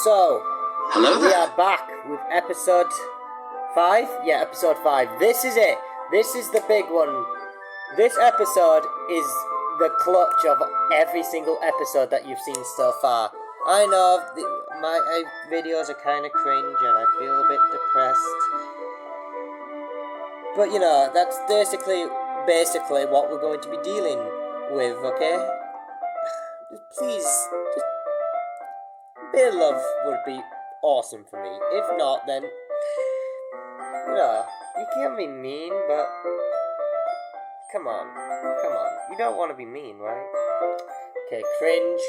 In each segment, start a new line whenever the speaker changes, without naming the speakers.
So,
hello
we
there.
are back with episode 5? Yeah, episode 5. This is it. This is the big one. This episode is the clutch of every single episode that you've seen so far. I know my videos are kind of cringe and I feel a bit depressed. But you know, that's basically what we're going to be dealing with, okay? Please, just a bit of love would be awesome for me. If not, then, you know, you can't be mean, but come on. You don't want to be mean, right? Okay, cringe.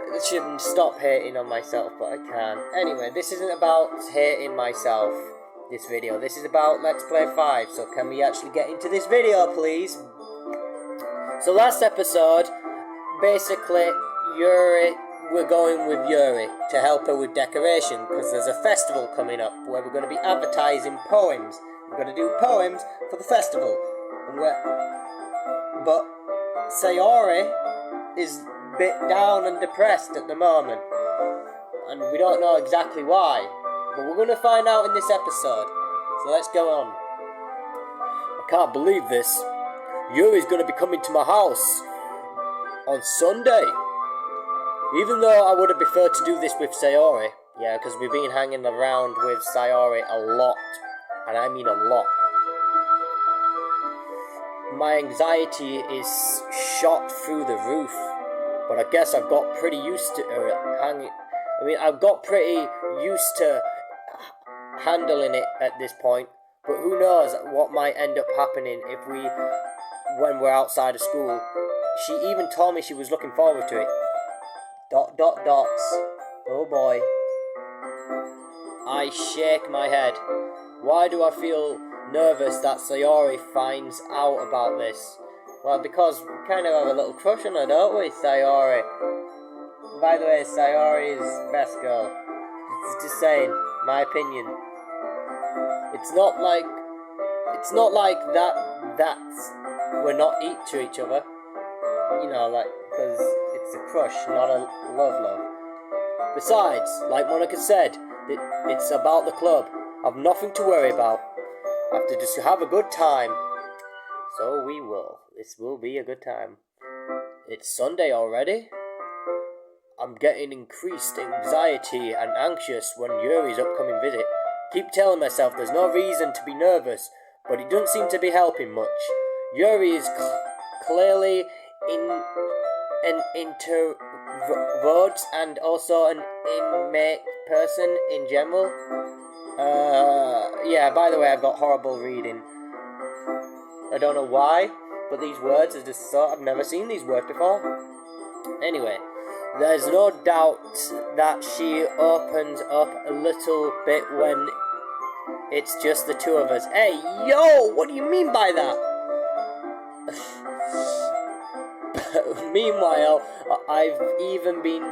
I shouldn't stop hating on myself, but I can. Anyway, this isn't about hating myself, this video. This is about Let's Play 5, so can we actually get into this video, please? So last episode, basically, we're going with Yuri to help her with decoration, because there's a festival coming up where we're going to be advertising poems. We're going to do poems for the festival. But Sayori is a bit down and depressed at the moment, and we don't know exactly why, but we're going to find out in this episode. So let's go on. I can't believe this. Yuri's going to be coming to my house on Sunday. Even though I would have preferred to do this with Sayori. Yeah, because we've been hanging around with Sayori a lot. And I mean a lot. My anxiety is shot through the roof. But I guess I've got pretty used to I've got pretty used to handling it at this point. But who knows what might end up happening when we're outside of school. She even told me she was looking forward to it. ... Oh boy. I shake my head. Why do I feel nervous that Sayori finds out about this? Well, because we kind of have a little crush on her, don't we, Sayori? By the way, Sayori is best girl. It's just saying, my opinion. It's not like that's we're not to each other. You know, like, because it's a crush, not a love. Besides, like Monica said, it's about the club. I've nothing to worry about. I have to just have a good time. So we will. This will be a good time. It's Sunday already. I'm getting increased anxiety and anxious when Yuri's upcoming visit. Keep telling myself there's no reason to be nervous, but it doesn't seem to be helping much. Yuri is clearly an introvert and also an inmate person in general. Yeah, by the way, I've got horrible reading. I don't know why, but these words are just so... I've never seen these words before. Anyway, there's no doubt that she opens up a little bit when it's just the two of us. Hey, yo, what do you mean by that? Meanwhile, I've even been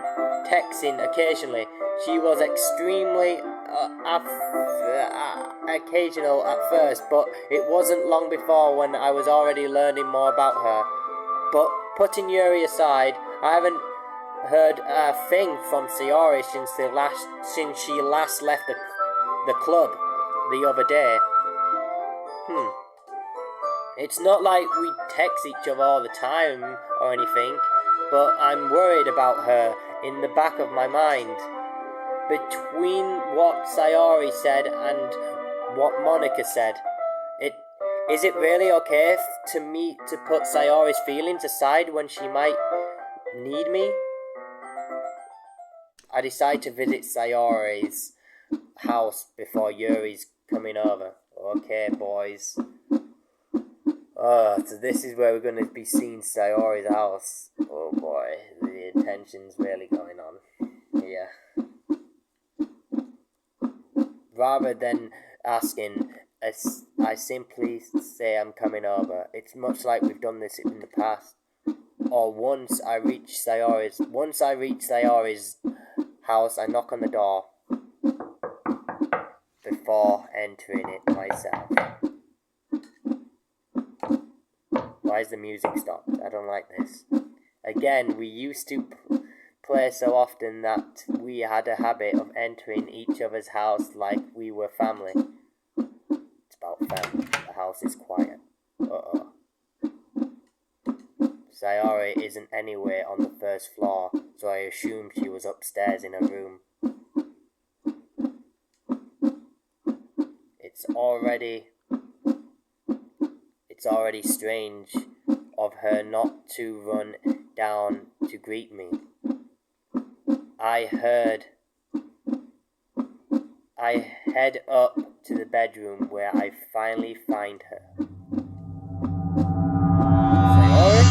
texting occasionally. She was extremely occasional at first, but it wasn't long before when I was already learning more about her. But putting Yuri aside, I haven't heard a thing from Sayori since she last left the club the other day. It's not like we text each other all the time or anything, but I'm worried about her in the back of my mind. Between what Sayori said and what Monica said, is it really okay to me to put Sayori's feelings aside when she might need me? I decide to visit Sayori's house before Yuri's coming over. Okay, boys. So this is where we're going to be seeing Sayori's house. Oh boy, the tension's really going on here. Rather than asking, I simply say I'm coming over. It's much like we've done this in the past. Or once I reach Sayori's house, I knock on the door before entering it myself. Why is the music stopped? I don't like this. Again, we used to place so often that we had a habit of entering each other's house like we were family. It's about family. The house is quiet. Uh-oh. Sayori isn't anywhere on the first floor, so I assumed she was upstairs in her room. It's already strange of her not to run down to greet me. I head up to the bedroom where I finally find her. Sayori?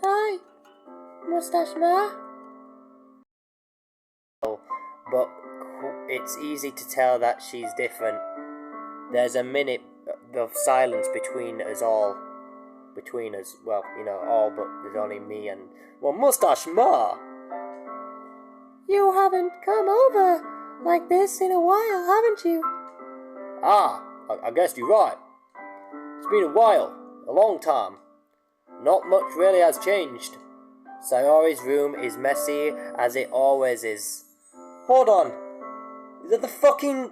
Hi, Moustache Ma. But it's easy to tell that she's different. There's a minute of silence between us, well, all but there's only me and, well, Moustache Ma! You haven't come over like this in a while, haven't you? Ah, I guess you're right. It's been a while, a long time. Not much really has changed. Sayori's room is messy as it always is. Hold on. Is that the fucking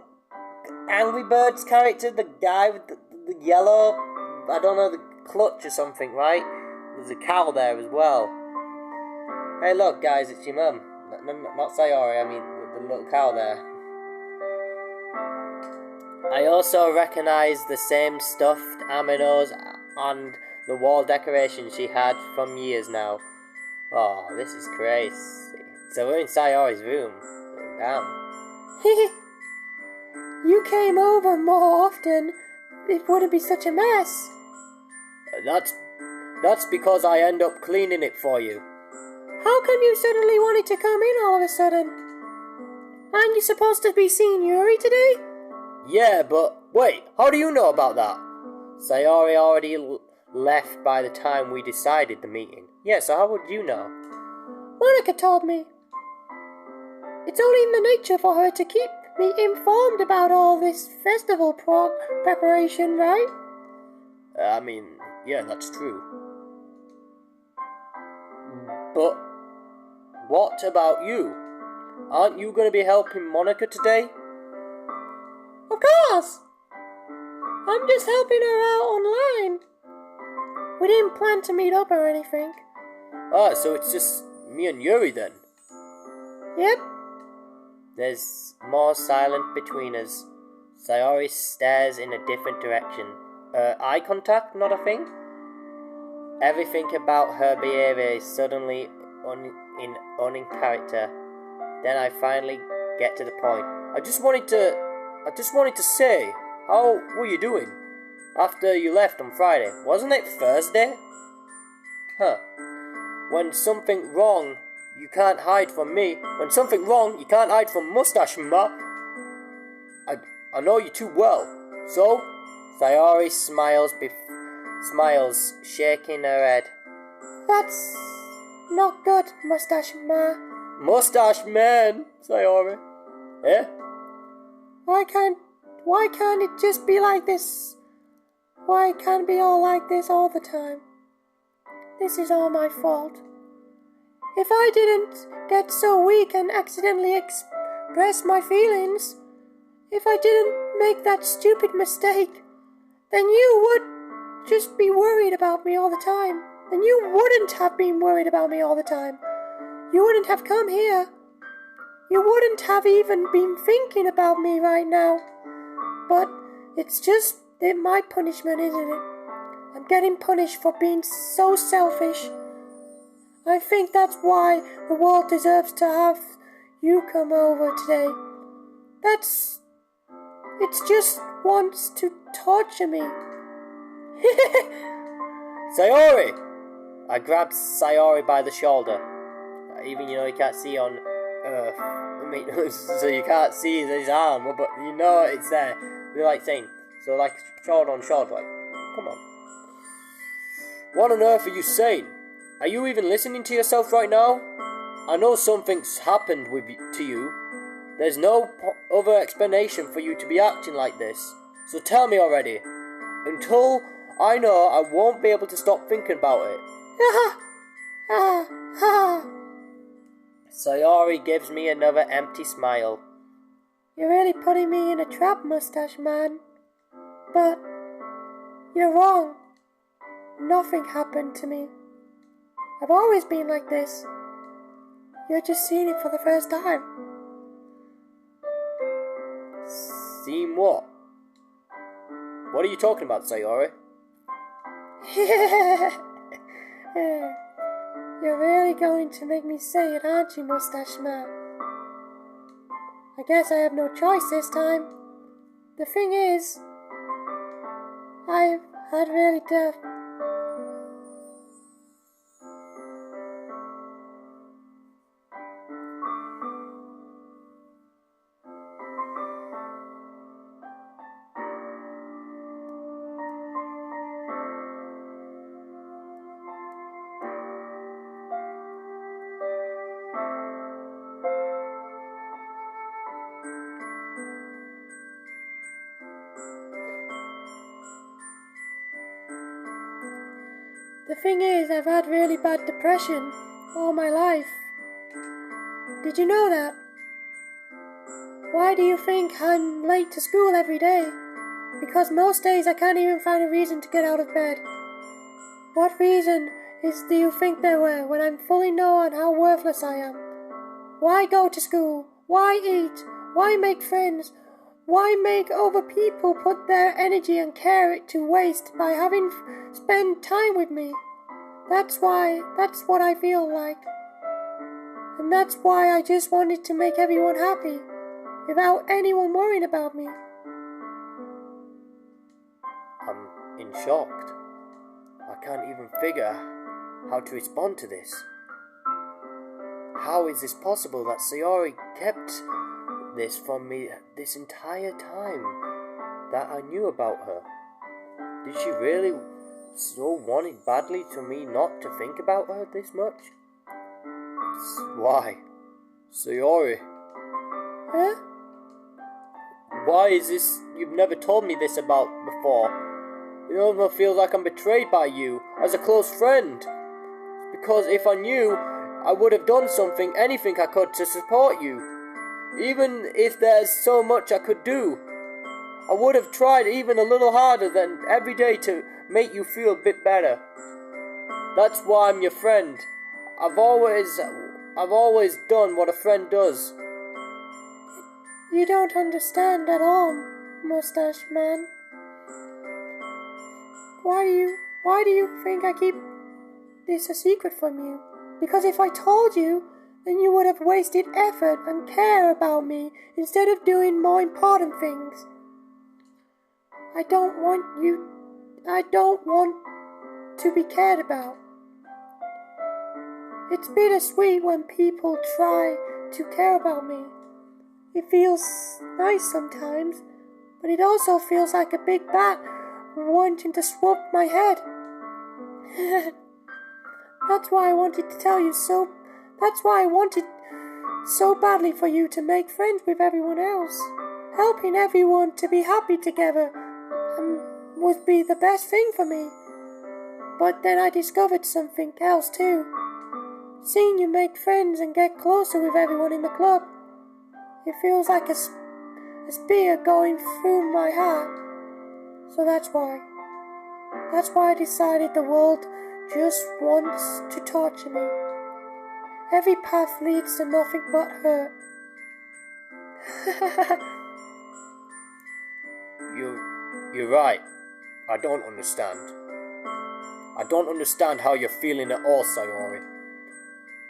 Angry Birds character? The guy with the yellow, I don't know, the clutch or something, right? There's a cow there as well. Hey look guys, it's your mum. Not Sayori, I mean the little cow there. I also recognise the same stuffed aminos and the wall decoration she had from years now. Oh, this is crazy. So we're in Sayori's room. Damn. You came over more often, it wouldn't be such a mess. That's because I end up cleaning it for you. How come you suddenly wanted to come in all of a sudden? Aren't you supposed to be seeing Yuri today? Yeah, but wait, how do you know about that? Sayori already left by the time we decided the meeting. Yeah, so how would you know? Monica told me. It's only in the nature for her to keep me informed about all this festival preparation, right? I mean, yeah, that's true. But what about you? Aren't you going to be helping Monica today? Of course! I'm just helping her out online. We didn't plan to meet up or anything. Ah, so it's just me and Yuri then? Yep. There's more silence between us. Sayori stares in a different direction. Eye contact, not a thing? Everything about her behavior is suddenly in character. Then I finally get to the point. I just wanted to say, how were you doing? After you left on Friday, wasn't it Thursday? Huh. When something wrong, you can't hide from me. When something wrong, you can't hide from Moustache Ma. I know you too well. So, Sayori smiles, shaking her head. That's not good, Moustache Ma. Moustache Man, Sayori. Eh? Why can't it just be like this? Why can't it be all like this all the time? This is all my fault. If I didn't get so weak and accidentally express my feelings, if I didn't make that stupid mistake, then you would just be worried about me all the time. Then you wouldn't have been worried about me all the time. You wouldn't have come here. You wouldn't have even been thinking about me right now. But it's just my punishment, isn't it? I'm getting punished for being so selfish. I think that's why the world deserves to have you come over today. It just wants to torture me. Sayori! I grabbed Sayori by the shoulder. Even you can't see on Earth. I mean, so you can't see his arm, but you know it's there. They're like saying, so like shoulder on shoulder, like, come on. What on earth are you saying? Are you even listening to yourself right now? I know something's happened to you. There's no other explanation for you to be acting like this. So tell me already. Until I know, I won't be able to stop thinking about it.
Ah, ah.
Sayori gives me another empty smile.
You're really putting me in a trap, Moustache Man. But you're wrong. Nothing happened to me. I've always been like this. You're just seeing it for the first time.
Seen what? What are you talking about, Sayori?
You're really going to make me say it, aren't you, Moustache Man? I guess I have no choice this time. The thing is, I've had really tough. The thing is, I've had really bad depression all my life. Did you know that? Why do you think I'm late to school every day? Because most days I can't even find a reason to get out of bed. What reason do you think there were when I'm fully known how worthless I am? Why go to school? Why eat? Why make friends? Why make other people put their energy and care to waste by having spend time with me? That's what I feel like. And that's why I just wanted to make everyone happy, without anyone worrying about me.
I'm in shocked. I can't even figure how to respond to this. How is this possible that Sayori kept this from me this entire time that I knew about her? Did she really so want it badly to me not to think about her this much? Why? Sayori?
Huh?
Why is this? You've never told me this about before. It almost feels like I'm betrayed by you as a close friend. Because if I knew, I would have done something, anything I could to support you. Even if there's so much I could do, I would have tried even a little harder than every day to make you feel a bit better. That's why I'm your friend. I've always done what a friend does.
You don't understand at all, Moustache Man. Why do you think I keep this a secret from you? Because if I told you, then you would have wasted effort and care about me instead of doing more important things. I don't want to be cared about. It's bittersweet when people try to care about me. It feels nice sometimes, but it also feels like a big bat wanting to swoop my head. That's why I wanted so badly for you to make friends with everyone else. Helping everyone to be happy together would be the best thing for me. But then I discovered something else too. Seeing you make friends and get closer with everyone in the club, it feels like a spear going through my heart. So that's why I decided the world just wants to torture me. Every path leads to nothing but hurt.
You're right. I don't understand. I don't understand how you're feeling at all, Sayori.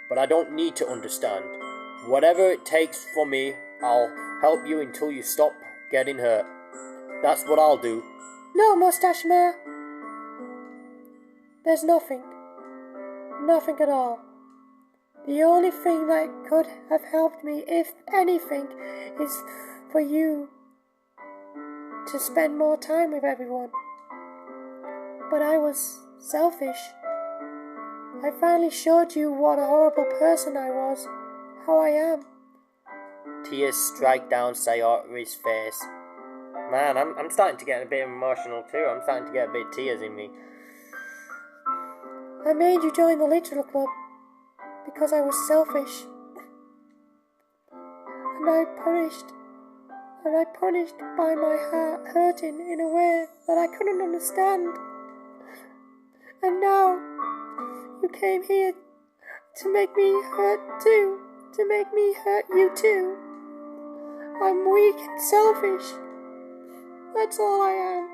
But I don't need to understand. Whatever it takes for me, I'll help you until you stop getting hurt. That's what I'll do.
No, Moustache Man. There's nothing. Nothing at all. The only thing that could have helped me, if anything, is for you to spend more time with everyone. But I was selfish. I finally showed you what a horrible person I was, how I am.
Tears strike down Sayori's face. Man, I'm starting to get a bit emotional too. I'm starting to get a bit of tears in me.
I made you join the literature club because I was selfish. And I punished by my heart hurting in a way that I couldn't understand. And now you came here to make me hurt too, to make me hurt you too. I'm weak and selfish. That's all I am.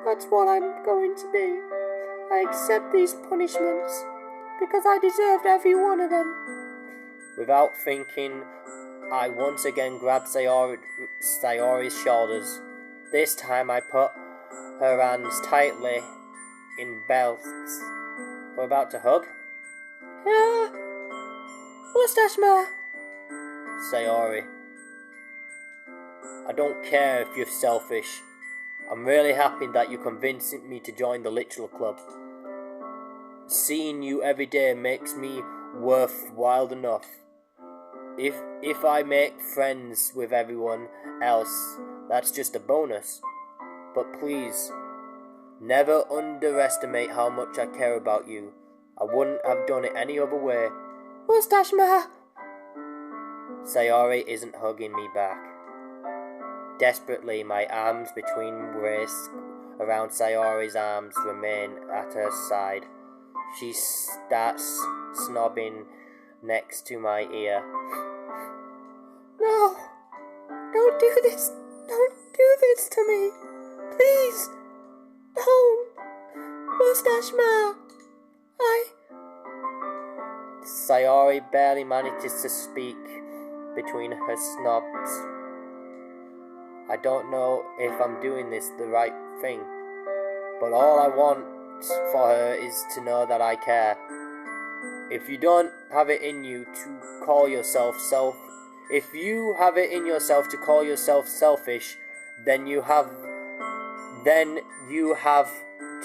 That's what I'm going to be. I accept these punishments because I deserved every one of them.
Without thinking, I once again grabbed Sayori's shoulders. This time I put her hands tightly in belts. We're about to hug.
Moustache Ma!
Sayori, I don't care if you're selfish. I'm really happy that you convinced me to join the Literal Club. Seeing you every day makes me worthwhile enough. If I make friends with everyone else, that's just a bonus. But please, never underestimate how much I care about you. I wouldn't have done it any other way.
Moustache Ma!
Sayori isn't hugging me back. Desperately, my arms between wrists around Sayori's arms remain at her side. She starts snobbing next to my ear.
No! Don't do this! Don't do this to me! Please! Don't! Moustache Ma!
Sayori barely manages to speak between her snobs. I don't know if I'm doing this the right thing, but all I want for her is to know that I care. If you don't have it in you to call yourself selfish, then you have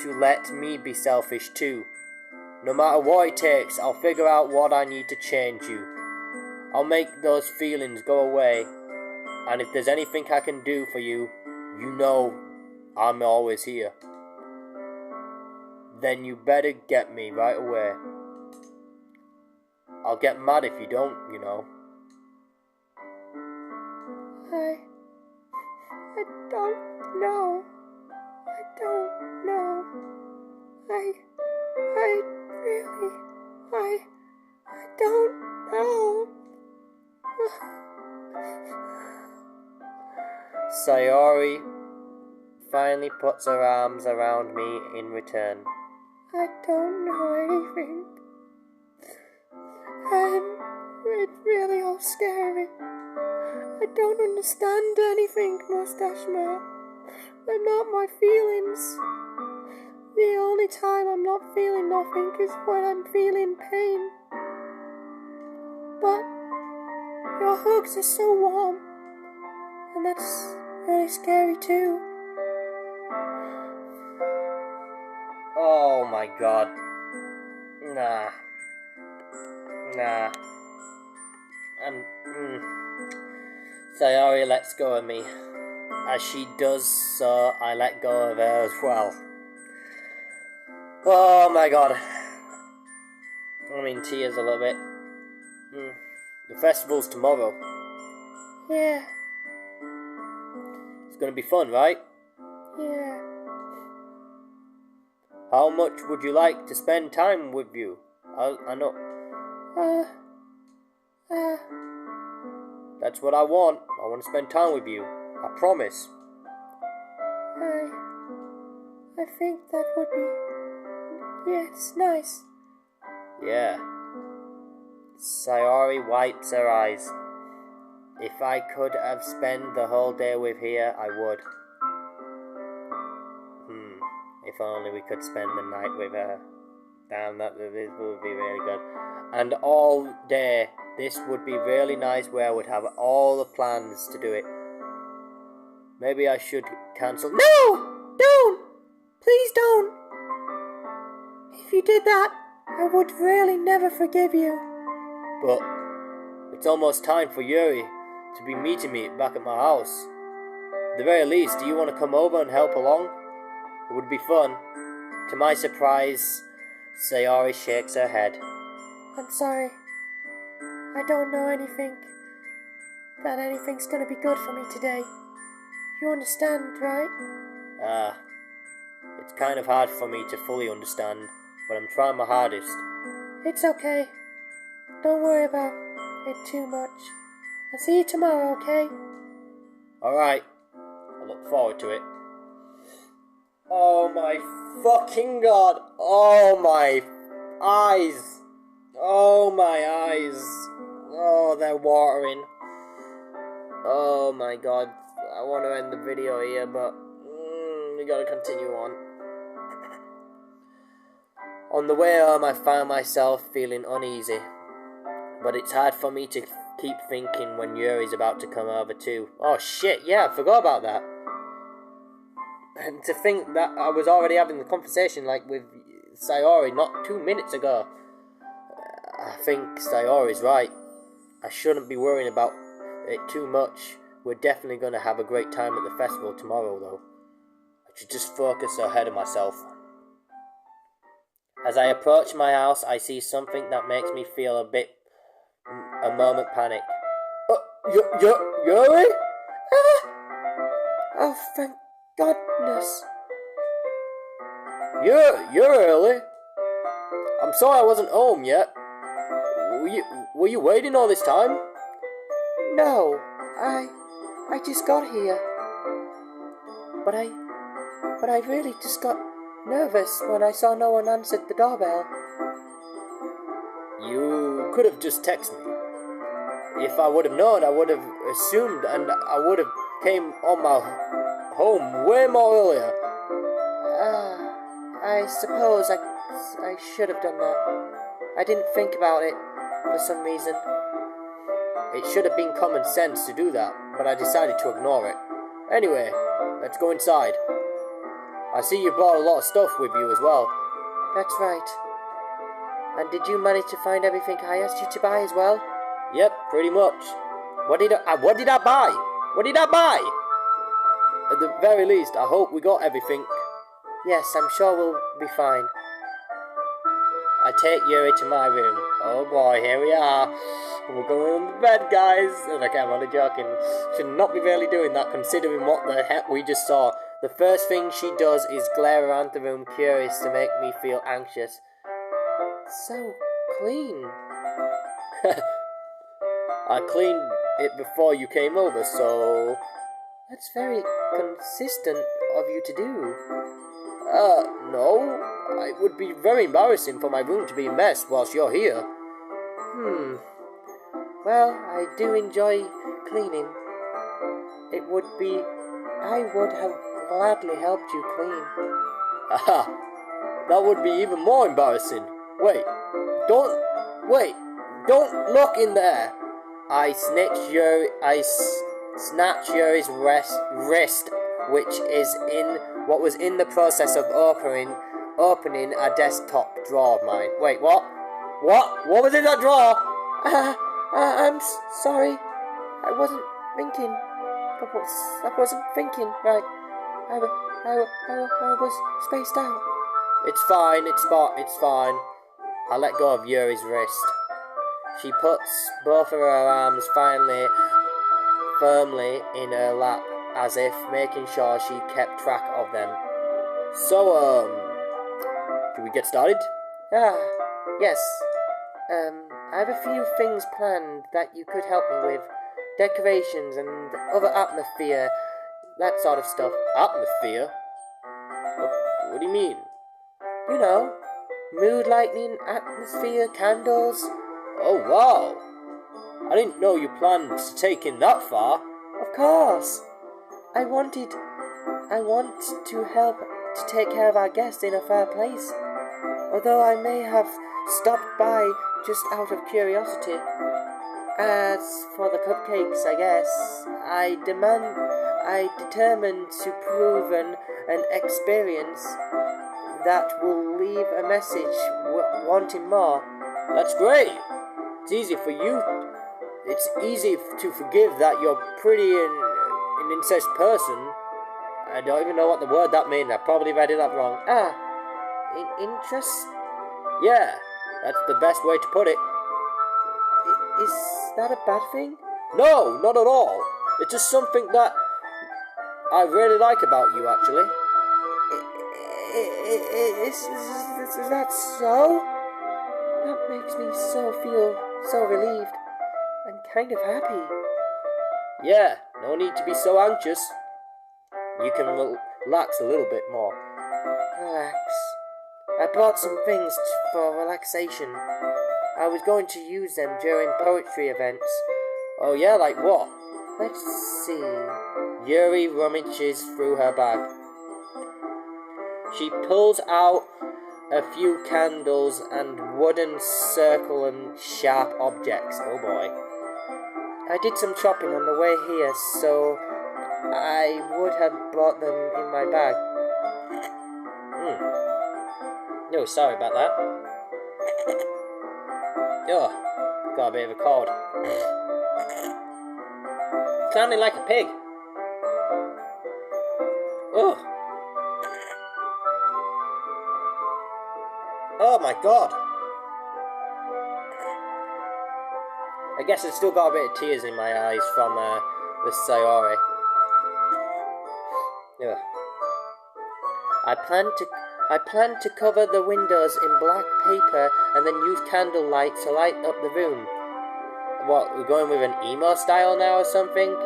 to let me be selfish too. No matter what it takes, I'll figure out what I need to change you. I'll make those feelings go away. And if there's anything I can do for you, you know I'm always here. Then you better get me right away. I'll get mad if you don't, you know.
I don't know. I don't know.
Sayori finally puts her arms around me in return.
I don't know anything. It's really all scary. I don't understand anything, Moustache Ma. They're not my feelings. The only time I'm not feeling nothing is when I'm feeling pain. But your hugs are so warm, and that's really scary too.
Oh my god. Nah. And Sayori lets go of me. As she does so, I let go of her as well. Oh my god. I'm in tears a little bit. The festival's tomorrow.
Yeah.
It's gonna be fun, right?
Yeah.
How much would you like to spend time with you? I know. That's what I want. I want to spend time with you. I promise.
I think that would be... Yeah, it's nice.
Yeah. Sayori wipes her eyes. If I could have spent the whole day with her, I would. If only we could spend the night with her. Damn, this would be really good. And all day, this would be really nice where I would have all the plans to do it. Maybe I should cancel...
No! Don't! Please don't! If you did that, I would really never forgive you.
But it's almost time for Yuri to be meeting me back at my house. At the very least, do you want to come over and help along? It would be fun. To my surprise, Sayori shakes her head.
I'm sorry. I don't know that anything's gonna be good for me today. You understand, right?
It's kind of hard for me to fully understand, but I'm trying my hardest.
It's okay. Don't worry about it too much. I'll see you tomorrow, okay?
Alright, I look forward to it. Oh my fucking god! Oh my eyes! Oh my eyes! Oh, they're watering. Oh my god, I want to end the video here, but we gotta continue on. On the way home, I found myself feeling uneasy, but it's hard for me to keep thinking when Yuri's about to come over too. Oh shit, yeah, I forgot about that. And to think that I was already having the conversation like with Sayori not 2 minutes ago. I think Sayori's right. I shouldn't be worrying about it too much. We're definitely going to have a great time at the festival tomorrow though. I should just focus ahead of myself. As I approach my house, I see something that makes me feel a moment panic. Yuri?
Ah! Oh, thank goodness.
You're early. I'm sorry I wasn't home yet. Were you waiting all this time?
No, I just got here. But I really just got nervous when I saw no one answered the doorbell.
You could have just texted me. If I would have known, I would have assumed, and I would have came on my home way more earlier.
I suppose I should have done that. I didn't think about it for some reason.
It should have been common sense to do that, but I decided to ignore it. Anyway, let's go inside. I see you brought a lot of stuff with you as well.
That's right. And did you manage to find everything I asked you to buy as well?
Yep, pretty much. What did I buy? What did I buy? At the very least, I hope we got everything.
Yes, I'm sure we'll be fine.
I take Yuri to my room. Oh boy, here we are. We're going to bed, guys. Okay, I'm only joking. Should not be really doing that, considering what the heck we just saw. The first thing she does is glare around the room, curious to make me feel anxious.
So clean.
I cleaned it before you came over, so...
That's very consistent of you to do.
No. It would be very embarrassing for my room to be a mess whilst you're here.
Well, I do enjoy cleaning. I would have gladly helped you clean.
Aha! That would be even more embarrassing. Wait, don't look in there. I snatch Yuri's wrist, which was in the process of opening a desktop drawer of mine. Wait, what? What was in that drawer?
I'm sorry. I wasn't thinking. I wasn't thinking right. I was spaced out.
It's fine, it's fine. I let go of Yuri's wrist. She puts both of her arms firmly in her lap, as if making sure she kept track of them. So, should we get started?
Yes. I have a few things planned that you could help me with. Decorations and other atmosphere, that sort of stuff.
Atmosphere? What do you mean?
You know, mood lightening, atmosphere, candles.
Oh, wow. I didn't know you planned to take it that far.
Of course. I want to help to take care of our guests in a fair place. Although I may have stopped by just out of curiosity. As for the cupcakes, I guess, I determined to prove an experience that will leave a message wanting more.
That's great. It's easy for you. It's easy to forgive that you're pretty an incest person. I don't even know what the word that means. I probably read it that wrong.
Interest?
Yeah, that's the best way to put it.
Is that a bad thing?
No, not at all. It's just something that I really like about you, actually.
Is that so? That makes me feel so relieved and kind of happy.
Yeah, no need to be so anxious. You can relax a little bit more.
Relax. I brought some things for relaxation. I was going to use them during poetry events.
Oh yeah, like what?
Let's see.
Yuri rummages through her bag. She pulls out a few candles and wooden circle and sharp objects. Oh boy.
I did some shopping on the way here, so I would have brought them in my bag.
No, sorry about that. Oh, got a bit of a cold. Sounding like a pig. Oh. Oh my god. I guess I've still got a bit of tears in my eyes from the Sayori. Ugh.
I plan to cover the windows in black paper and then use candlelight to light up the room.
What, we're going with an emo style now or something?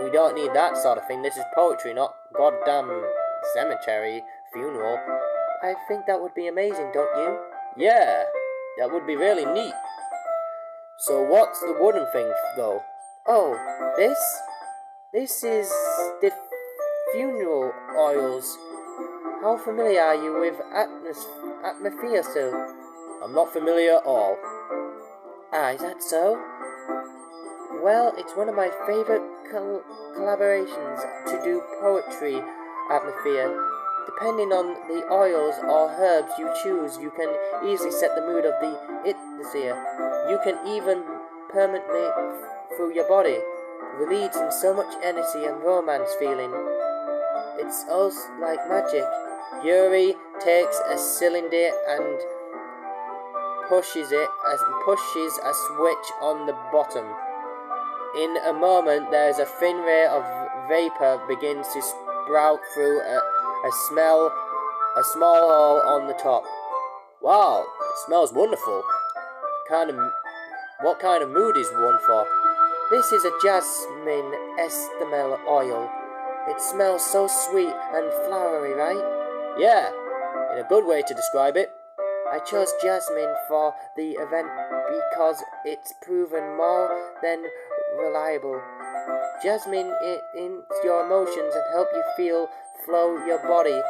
We don't need that sort of thing. This is poetry, not goddamn cemetery funeral.
I think that would be amazing, don't you?
Yeah, that would be really neat. So what's the wooden thing, though?
Oh, this? This is the funeral oils. How familiar are you with atmosphere, sir?
I'm not familiar at all.
Ah, is that so? Well, it's one of my favourite collaborations to do poetry atmosphere. Depending on the oils or herbs you choose, you can easily set the mood of the atmosphere. You can even permanently through your body, releasing so much energy and romance feeling. It's also like magic.
Yuri takes a cylinder and pushes a switch on the bottom. In a moment, there's a thin ray of vapor begins to sprout through a small hole on the top. Wow, it smells wonderful. What kind of mood is one for?
This is a jasmine estamel oil. It smells so sweet and flowery, right?
Yeah, in a good way to describe it.
I chose jasmine for the event because it's proven more than reliable. Jasmine in your emotions and help you flow your body.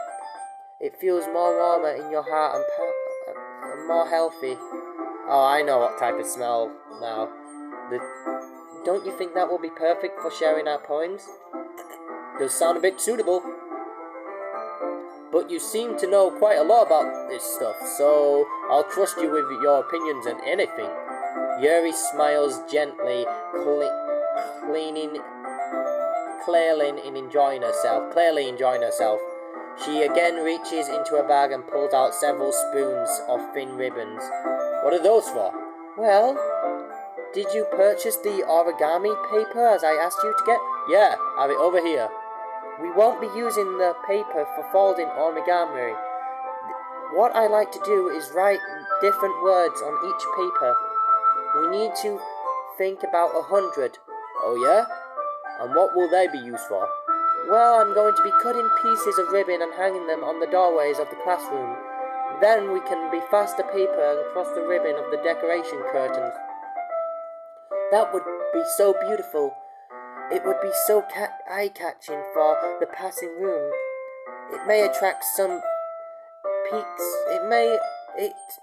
It feels more warmer in your heart and more healthy.
Oh, I know what type of smell now.
Don't you think that will be perfect for sharing our poems?
Does sound a bit suitable. But you seem to know quite a lot about this stuff, so I'll trust you with your opinions on anything. Yuri smiles gently, clearly enjoying herself. She again reaches into her bag and pulls out several spoons of thin ribbons. What are those for?
Well, did you purchase the origami paper as I asked you to get?
Yeah, I have it over here.
We won't be using the paper for folding origami. What I like to do is write different words on each paper. We need to think about 100.
Oh yeah? And what will they be used for?
Well, I'm going to be cutting pieces of ribbon and hanging them on the doorways of the classroom. Then we can be fast the paper and cross the ribbon of the decoration curtains. That would be so beautiful. It would be so eye-catching for the passing room. It may attract some peeks. It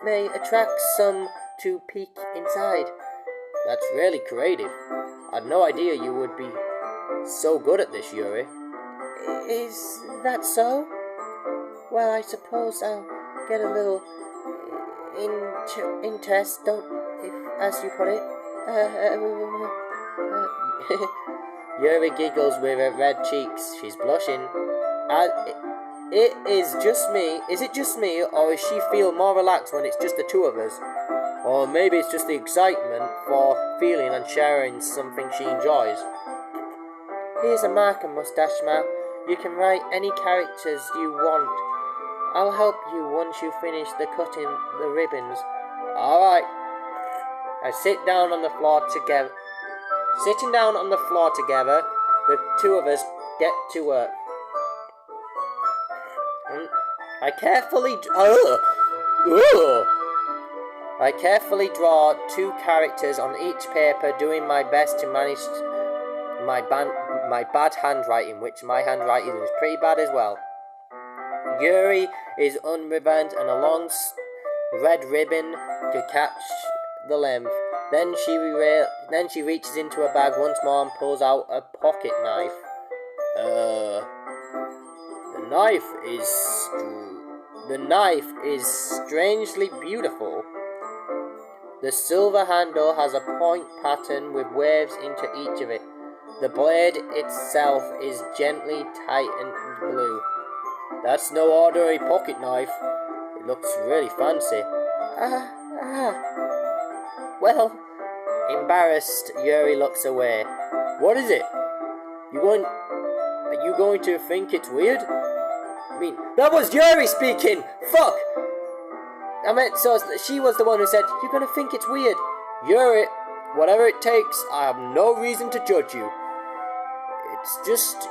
may attract some to peek inside.
That's really creative. I'd no idea you would be so good at this, Yuri.
Is that so? Well, I suppose I'll get a little interest, as you put it.
Yuri giggles with her red cheeks. She's blushing. Is it just me, or does she feel more relaxed when it's just the two of us? Or maybe it's just the excitement for
feeling and sharing something she enjoys. Here's a marker, Moustache Man. You can write any characters you want. I'll help you once you finish the cutting the ribbons.
Alright. I sit down on the floor together. Sitting down on the floor together, the two of us get to work. I carefully draw 2 characters on each paper, doing my best to manage my bad handwriting, which my handwriting is pretty bad as well. Yuri is unribboned and a long red ribbon to catch the length. Then she reaches into her bag once more and pulls out a pocket knife. The knife is strangely beautiful. The silver handle has a point pattern with waves into each of it. The blade itself is gently tightened blue. That's no ordinary pocket knife. It looks really fancy. Well, embarrassed, Yuri looks away. What is it? Are you going to think it's weird? I mean, that was Yuri speaking! Fuck! I meant, so she was the one who said, you're gonna think it's weird. Yuri, whatever it takes, I have no reason to judge you. It's just,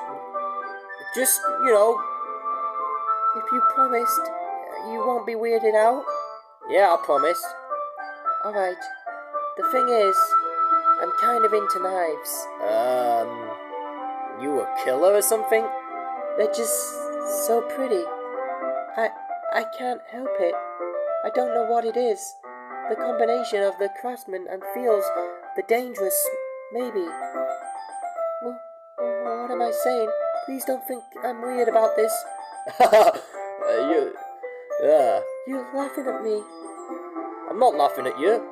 you know.
If you promised, you won't be weirded out?
Yeah, I promise.
Alright. The thing is, I'm kind of into knives.
You a killer or something?
They're just so pretty. I can't help it. I don't know what it is. The combination of the craftsman and feels the dangerous, maybe. What am I saying? Please don't think I'm weird about this. You're laughing at me.
I'm not laughing at you.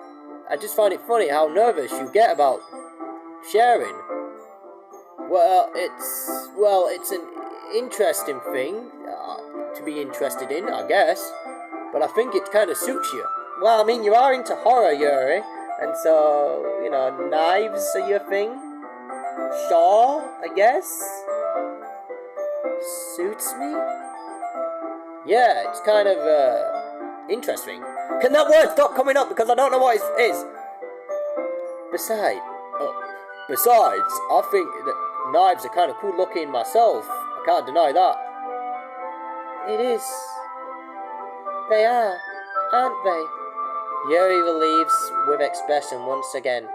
I just find it funny how nervous you get about sharing. Well, it's an interesting thing to be interested in, I guess. But I think it kind of suits you.
Well, I mean, you are into horror, Yuri. And so, you know, knives are your thing. Sure, I guess. Suits me?
Yeah, it's kind of, interesting. Can that word stop coming up because I don't know what it is? Besides, I think that knives are kind of cool looking myself. I can't deny that.
It is. They are, aren't they?
Yuri relieves with expression once again.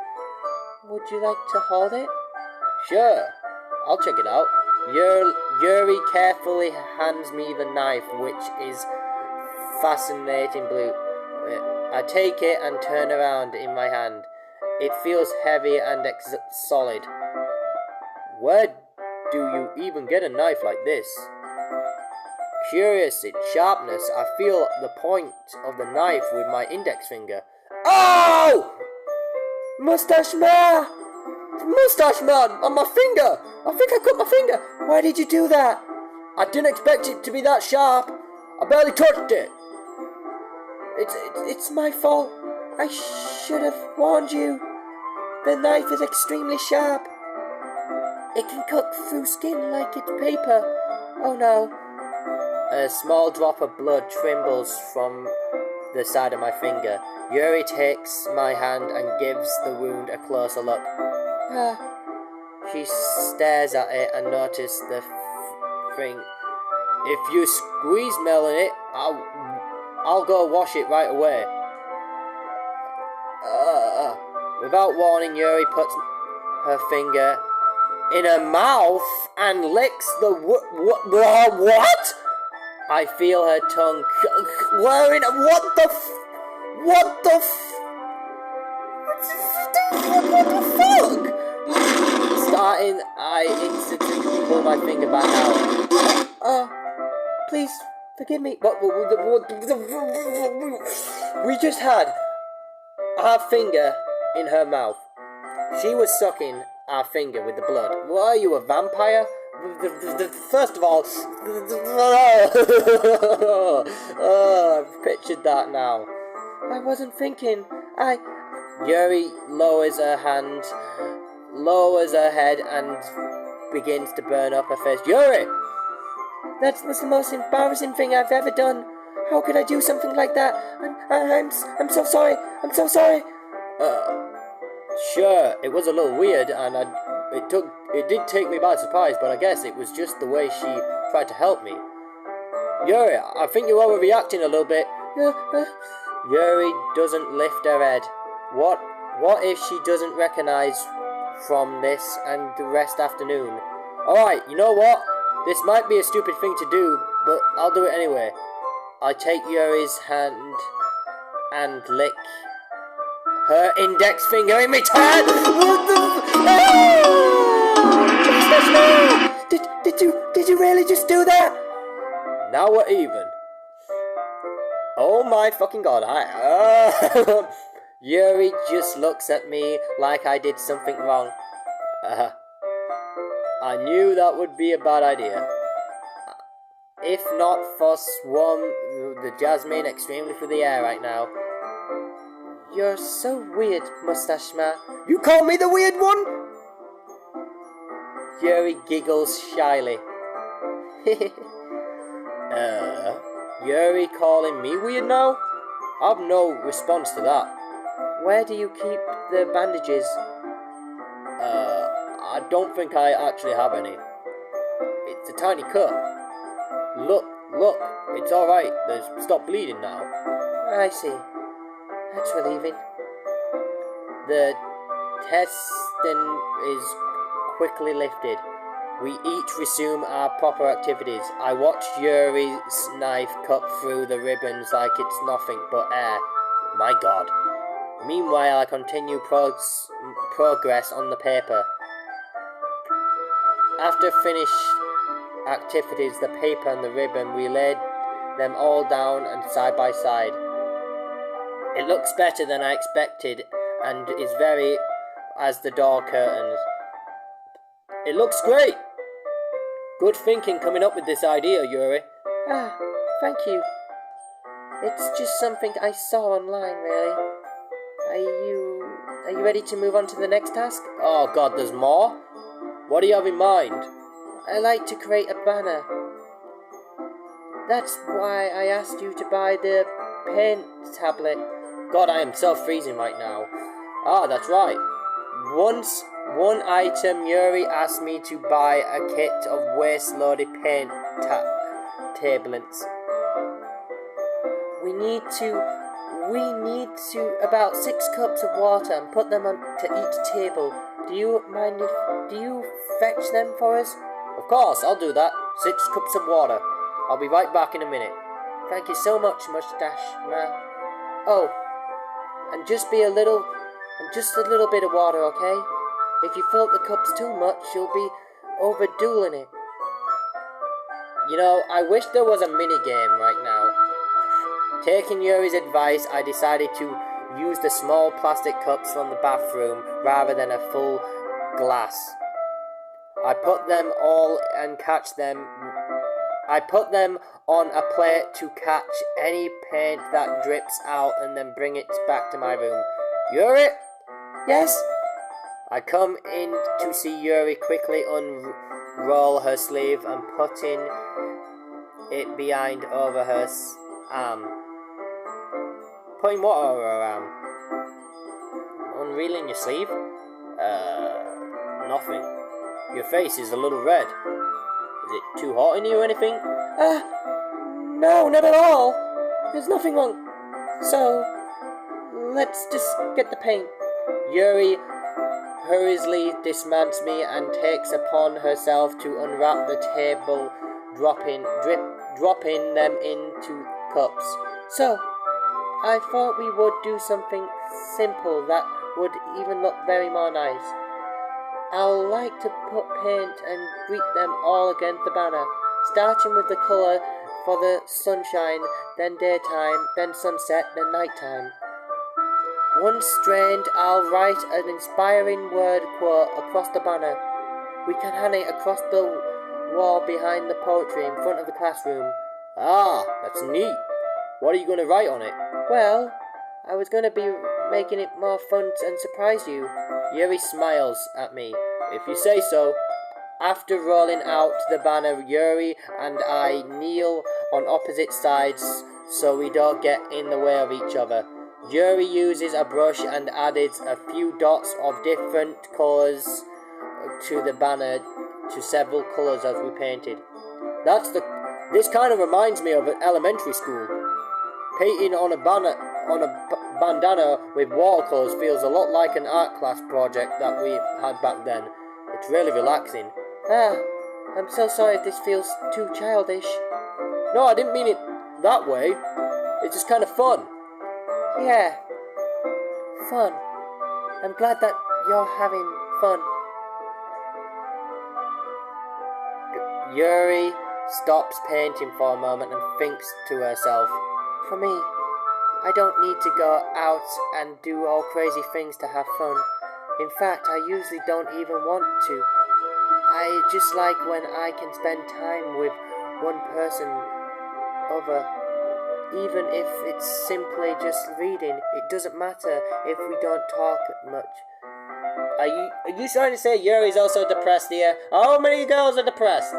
Would you like to hold it?
Sure, I'll check it out. Yuri carefully hands me the knife, which is fascinating blue. I take it and turn around in my hand. It feels heavy and solid. Where do you even get a knife like this? Curious in sharpness, I feel the point of the knife with my index finger. Oh!
Moustache Man! Moustache Man! On my finger! I think I cut my finger! Why did you do that?
I didn't expect it to be that sharp. I barely touched it.
It's my fault. I should have warned you. The knife is extremely sharp. It can cut through skin like it's paper. Oh no.
A small drop of blood trembles from the side of my finger. Yuri takes my hand and gives the wound a closer look. She stares at it and notices the thing. If you squeeze Mel in it, I'll go wash it right away. Without warning, Yuri puts her finger in her mouth and licks the what? I feel her tongue whirring. What the fuck? Starting, I instantly pull my finger back out.
Please forgive me.
We just had our finger in her mouth. She was sucking our finger with the blood. What are you, a vampire? First of all, I've pictured that now.
I wasn't thinking.
Yuri lowers her hand, lowers her head, and begins to burn up her face. Yuri!
That was the most embarrassing thing I've ever done. How could I do something like that? I'm so sorry. I'm so sorry.
Sure, it was a little weird, and it did take me by surprise, but I guess it was just the way she tried to help me. Yuri, I think you're overreacting a little bit. Yuri doesn't lift her head. What if she doesn't recognize from this and the rest afternoon? Alright, you know what? This might be a stupid thing to do, but I'll do it anyway. I take Yuri's hand and lick her index finger in return.
Did you really just do that?
Now we're even. Oh my fucking god, Yuri just looks at me like I did something wrong. I knew that would be a bad idea. If not for Swarm the Jasmine extremely through the air right now.
You're so weird, Moustache Man.
You call me the weird one? Yuri giggles shyly. Yuri calling me weird now? I've no response to that.
Where do you keep the bandages?
I don't think I actually have any. It's a tiny cut. Look, it's alright. Stop bleeding now.
I see. That's relieving.
The testing is quickly lifted. We each resume our proper activities. I watch Yuri's knife cut through the ribbons like it's nothing but air. My god. Meanwhile, I continue progress on the paper. After finished activities, the paper and the ribbon, we laid them all down and side by side. It looks better than I expected and is very as the door curtains. It looks great! Good thinking coming up with this idea, Yuri.
Thank you. It's just something I saw online, really. Are you ready to move on to the next task?
Oh god, there's more? What do you have in mind?
I like to create a banner. That's why I asked you to buy the paint tablet.
God, I am self-freezing right now. That's right. One item Yuri asked me to buy a kit of waste-loaded paint tablets.
We need to about 6 cups of water and put them onto each table. Do you fetch them for us?
Of course, I'll do that. 6 cups of water. I'll be right back in a minute.
Thank you so much, Moustache Man. Oh, and just a little bit of water, okay? If you fill up the cups too much, you'll be overdoing it.
You know, I wish there was a mini-game right now. Taking Yuri's advice, I decided to use the small plastic cups from the bathroom rather than a full glass. I put them on a plate to catch any paint that drips out and then bring it back to my room. Yuri?
Yes?
I come in to see Yuri quickly unroll her sleeve and putting it behind over her arm. Putting what over her arm? Unreeling your sleeve? Nothing. Your face is a little red. Is it too hot in you or anything?
No, not at all. There's nothing wrong. So, let's just get the paint.
Yuri hurriedly dismounts me and takes upon herself to unwrap the table, dropping them into cups.
So, I thought we would do something simple that would even look very more nice. I'll like to put paint and greet them all against the banner, starting with the colour for the sunshine, then daytime, then sunset, then nighttime. Once strained, I'll write an inspiring word quote across the banner. We can hang it across the wall behind the poetry in front of the classroom.
That's neat. What are you going to write on it?
Well, I was going to be making it more fun and surprise you.
Yuri smiles at me. If you say so. After rolling out the banner, Yuri and I kneel on opposite sides so we don't get in the way of each other. Yuri uses a brush and added a few dots of different colours to the banner, to several colours as we painted. This kind of reminds me of elementary school. Painting on a bandana with watercolours feels a lot like an art class project that we had back then. It's really relaxing.
I'm so sorry if this feels too childish.
No, I didn't mean it that way. It's just kind of fun.
Yeah, fun. I'm glad that you're having fun.
Yuri stops painting for a moment and thinks to herself.
For me, I don't need to go out and do all crazy things to have fun. In fact, I usually don't even want to. I just like when I can spend time with one person over. Even if it's simply just reading, it doesn't matter if we don't talk much.
Are you trying to say Yuri's also depressed here? How many girls are depressed?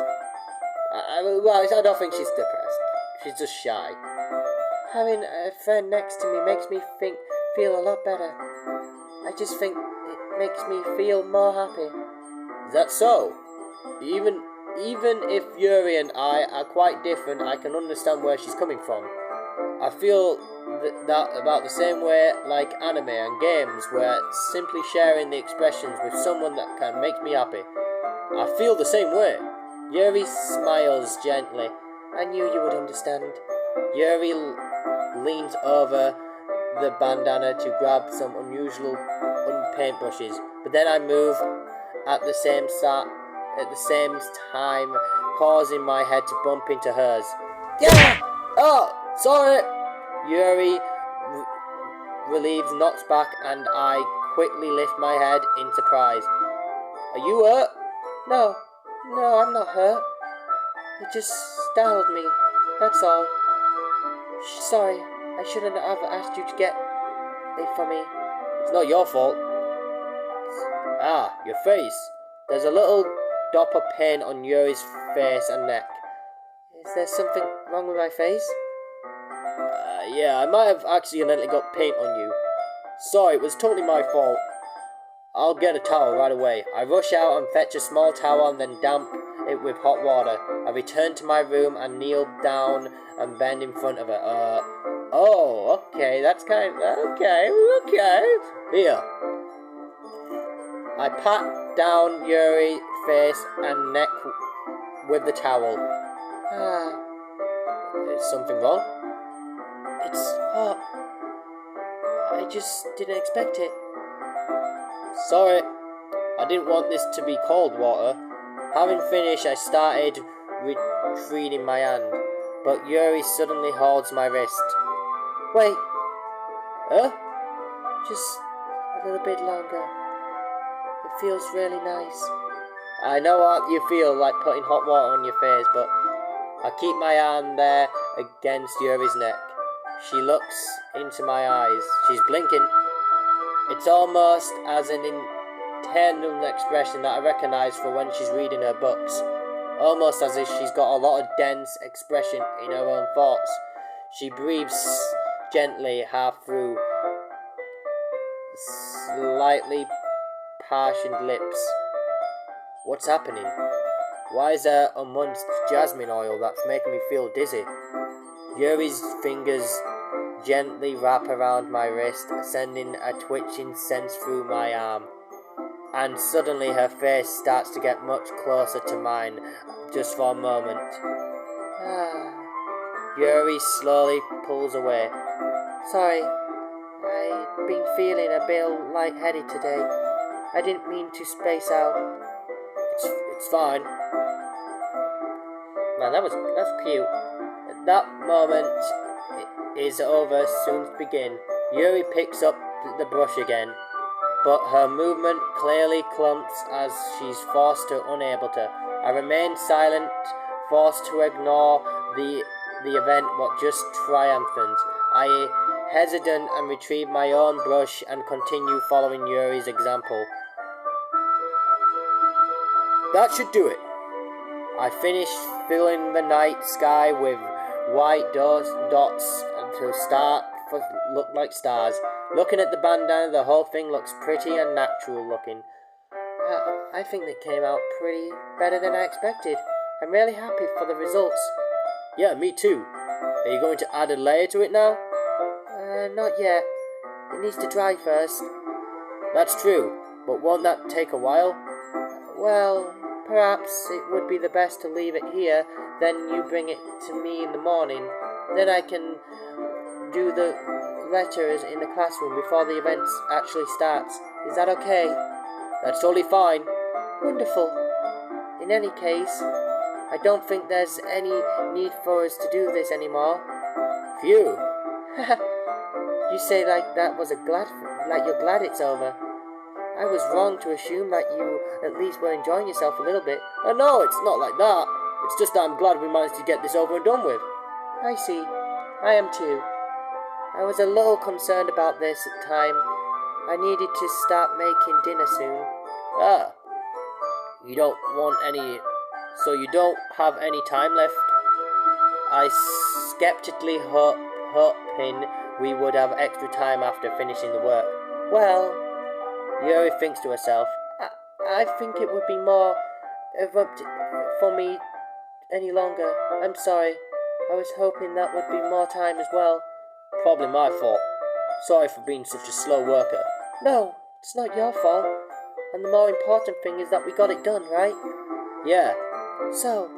I don't think she's depressed. She's just shy.
Having a friend next to me makes me feel a lot better. I just think it makes me feel more happy.
Is that so? Even if Yuri and I are quite different, I can understand where she's coming from. I feel that about the same way like anime and games, where simply sharing the expressions with someone that can make me happy. I feel the same way. Yuri smiles gently.
I knew you would understand.
Yuri leans over the bandana to grab some unusual paintbrushes, but then I move at the same time, causing my head to bump into hers. Yeah! Oh, sorry! Yuri relieves, knocks back, and I quickly lift my head in surprise. Are you hurt?
No, I'm not hurt. It just startled me, that's all. Sorry, I shouldn't have asked you to get it for me.
It's not your fault. Your face. There's a little dot of paint on Yuri's face and neck.
Is there something wrong with my face?
Yeah, I might have accidentally got paint on you. Sorry, it was totally my fault. I'll get a towel right away. I rush out and fetch a small towel and then damp it with hot water. I return to my room and kneel down and bend in front of her. Oh, okay, that's kind of, okay. Here. I pat down Yuri's face and neck with the towel. Is something wrong?
It's hot. I just didn't expect it.
Sorry, I didn't want this to be cold water. Having finished, I started retrieving my hand, but Yuri suddenly holds my wrist.
Wait.
Huh?
Just a little bit longer. It feels really nice.
I know how you feel like putting hot water on your face, but I keep my hand there against Yuri's neck. She looks into my eyes. She's blinking. It's almost as an internal expression that I recognise for when she's reading her books. Almost as if she's got a lot of dense expression in her own thoughts. She breathes gently half through slightly parched lips. What's happening? Why is there amongst jasmine oil that's making me feel dizzy? Yuri's fingers gently wrap around my wrist, sending a twitching sense through my arm. And suddenly her face starts to get much closer to mine, just for a moment. Yuri slowly pulls away.
Sorry, I've been feeling a bit lightheaded today. I didn't mean to space out.
It's fine. Man, that's cute. That moment is over, soon to begin. Yuri picks up the brush again, but her movement clearly clumps as she's forced to unable to. I remain silent, forced to ignore the event what just triumphant. I hesitant and retrieve my own brush and continue following Yuri's example. That should do it. I finished filling the night sky with white dots to look like stars. Looking at the bandana, the whole thing looks pretty and natural looking. I think it came out pretty better than I expected. I'm really happy for the results. Yeah, me too. Are you going to add a layer to it now? Not yet. It needs to dry first. That's true, but won't that take a while? Well, perhaps it would be the best to leave it here, then you bring it to me in the morning. Then I can do the letters in the classroom before the event actually starts. Is that okay? That's totally fine. Wonderful. In any case, I don't think there's any need for us to do this anymore. Phew. You say like you're glad it's over. I was wrong to assume that you at least were enjoying yourself a little bit. Oh no, it's not like that. It's just that I'm glad we managed to get this over and done with. I see. I am too. I was a little concerned about this at the time. I needed to start making dinner soon. Ah. You don't have any time left? I skeptically hoping we would have extra time after finishing the work. Well, Yuri thinks to herself, I think it would be more abrupt for me any longer. I'm sorry. I was hoping that would be more time as well. Probably my fault. Sorry for being such a slow worker. No, it's not your fault. And the more important thing is that we got it done, right? Yeah. So,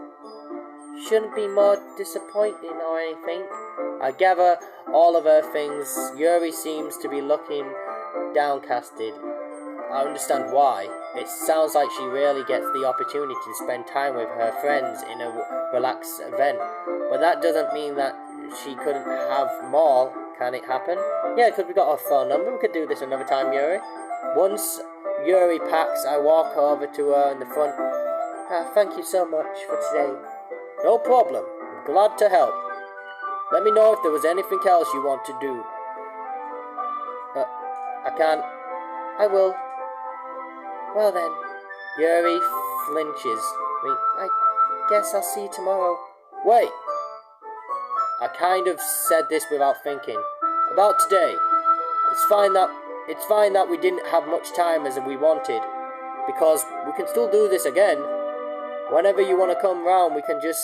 shouldn't be more disappointing or anything. I gather all of her things. Yuri seems to be looking downcasted. I understand why. It sounds like she rarely gets the opportunity to spend time with her friends in a relaxed event. But that doesn't mean that she couldn't have more. Can it happen? Yeah, because we got her phone number. We could do this another time, Yuri. Once Yuri packs, I walk over to her in the front. Thank you so much for today. No problem. I'm glad to help. Let me know if there was anything else you want to do. I can't. I will. Well then. Yuri flinches. I guess I'll see you tomorrow. Wait. I kind of said this without thinking. About today. It's fine that we didn't have much time as we wanted. Because we can still do this again. Whenever you want to come round, we can just...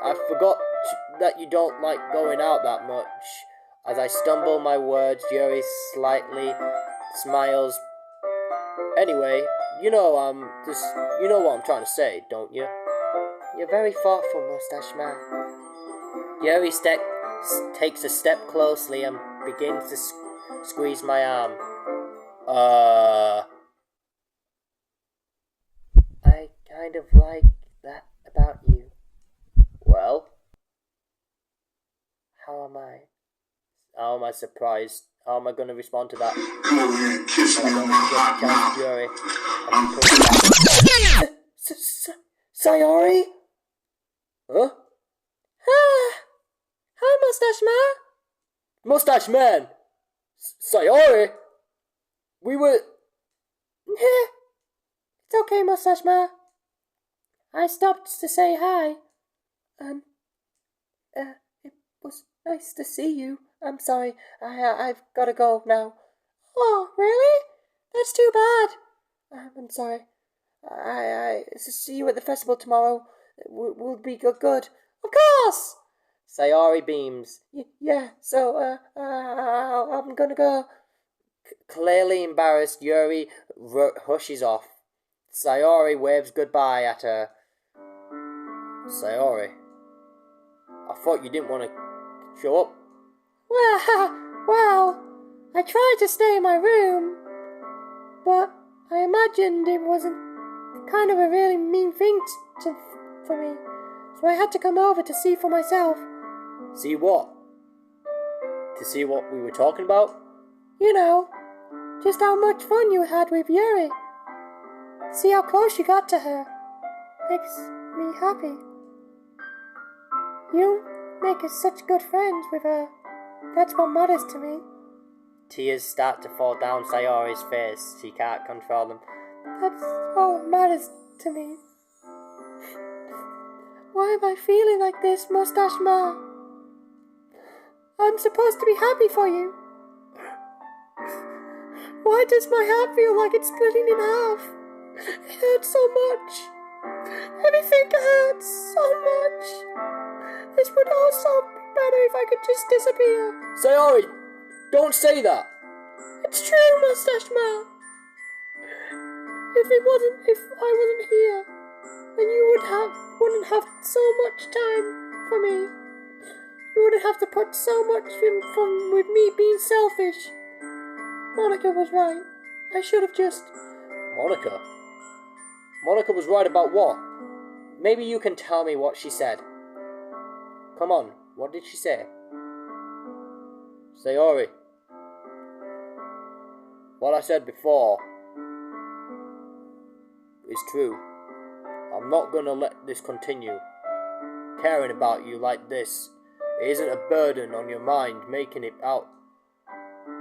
I forgot that you don't like going out that much. As I stumble my words, Yuri slightly smiles. Anyway, you know what I'm trying to say, don't you? You're very thoughtful, Moustache Man. Yuri takes a step closely and begins to squeeze my arm. I kind of like that about you. Well? How am I surprised? How am I going to respond to that?
Kiss me on my hot mouth.
Sayori? Huh?
Hi, Moustache Man.
Moustache Man! Sayori? We were...
It's okay, Moustache Man. I stopped to say hi. It was nice to see you. I'm sorry. I've got to go now. Oh, really? That's too bad. I'm sorry. I see you at the festival tomorrow. We'll be good. Of course!
Sayori beams.
Yeah, so, I'm gonna go.
Clearly embarrassed, Yuri hushes off. Sayori waves goodbye at her. Sayori, I thought you didn't want to show up.
Well, I tried to stay in my room, but I imagined it wasn't kind of a really mean thing for me, so I had to come over to see for myself.
See what? To see what we were talking about?
You know, just how much fun you had with Yuri. See how close you got to her. Makes me happy. You make us such good friends with her. That's what matters to me.
Tears start to fall down Sayori's face. She can't control them.
That's all that matters to me. Why am I feeling like this, Moustache Ma? I'm supposed to be happy for you. Why does my heart feel like it's splitting in half? It hurts so much. Everything hurts so much. This would also be better if I could just disappear.
Sayori, don't say that.
It's true, Moustache Ma. If I wasn't here, then you wouldn't have so much time for me. You wouldn't have to put so much in with me being selfish. Monica was right. I should have just...
Monica? Monica was right about what? Maybe you can tell me what she said. Come on, what did she say? Sayori. What I said before is true. I'm not gonna let this continue. Caring about you like this isn't a burden on your mind making it out.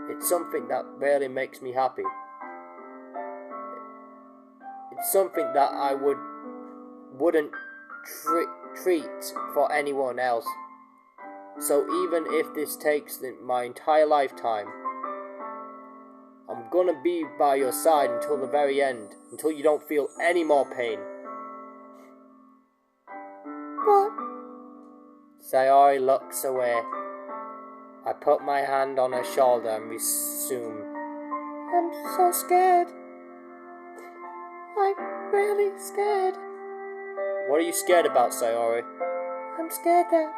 It's something that really makes me happy. It's something that I wouldn't treat for anyone else. So even if this takes my entire lifetime, I'm gonna be by your side until the very end, until you don't feel any more pain.
But...
Sayori looks away. I put my hand on her shoulder and resume.
I'm so scared. I'm really scared.
What are you scared about, Sayori?
I'm scared that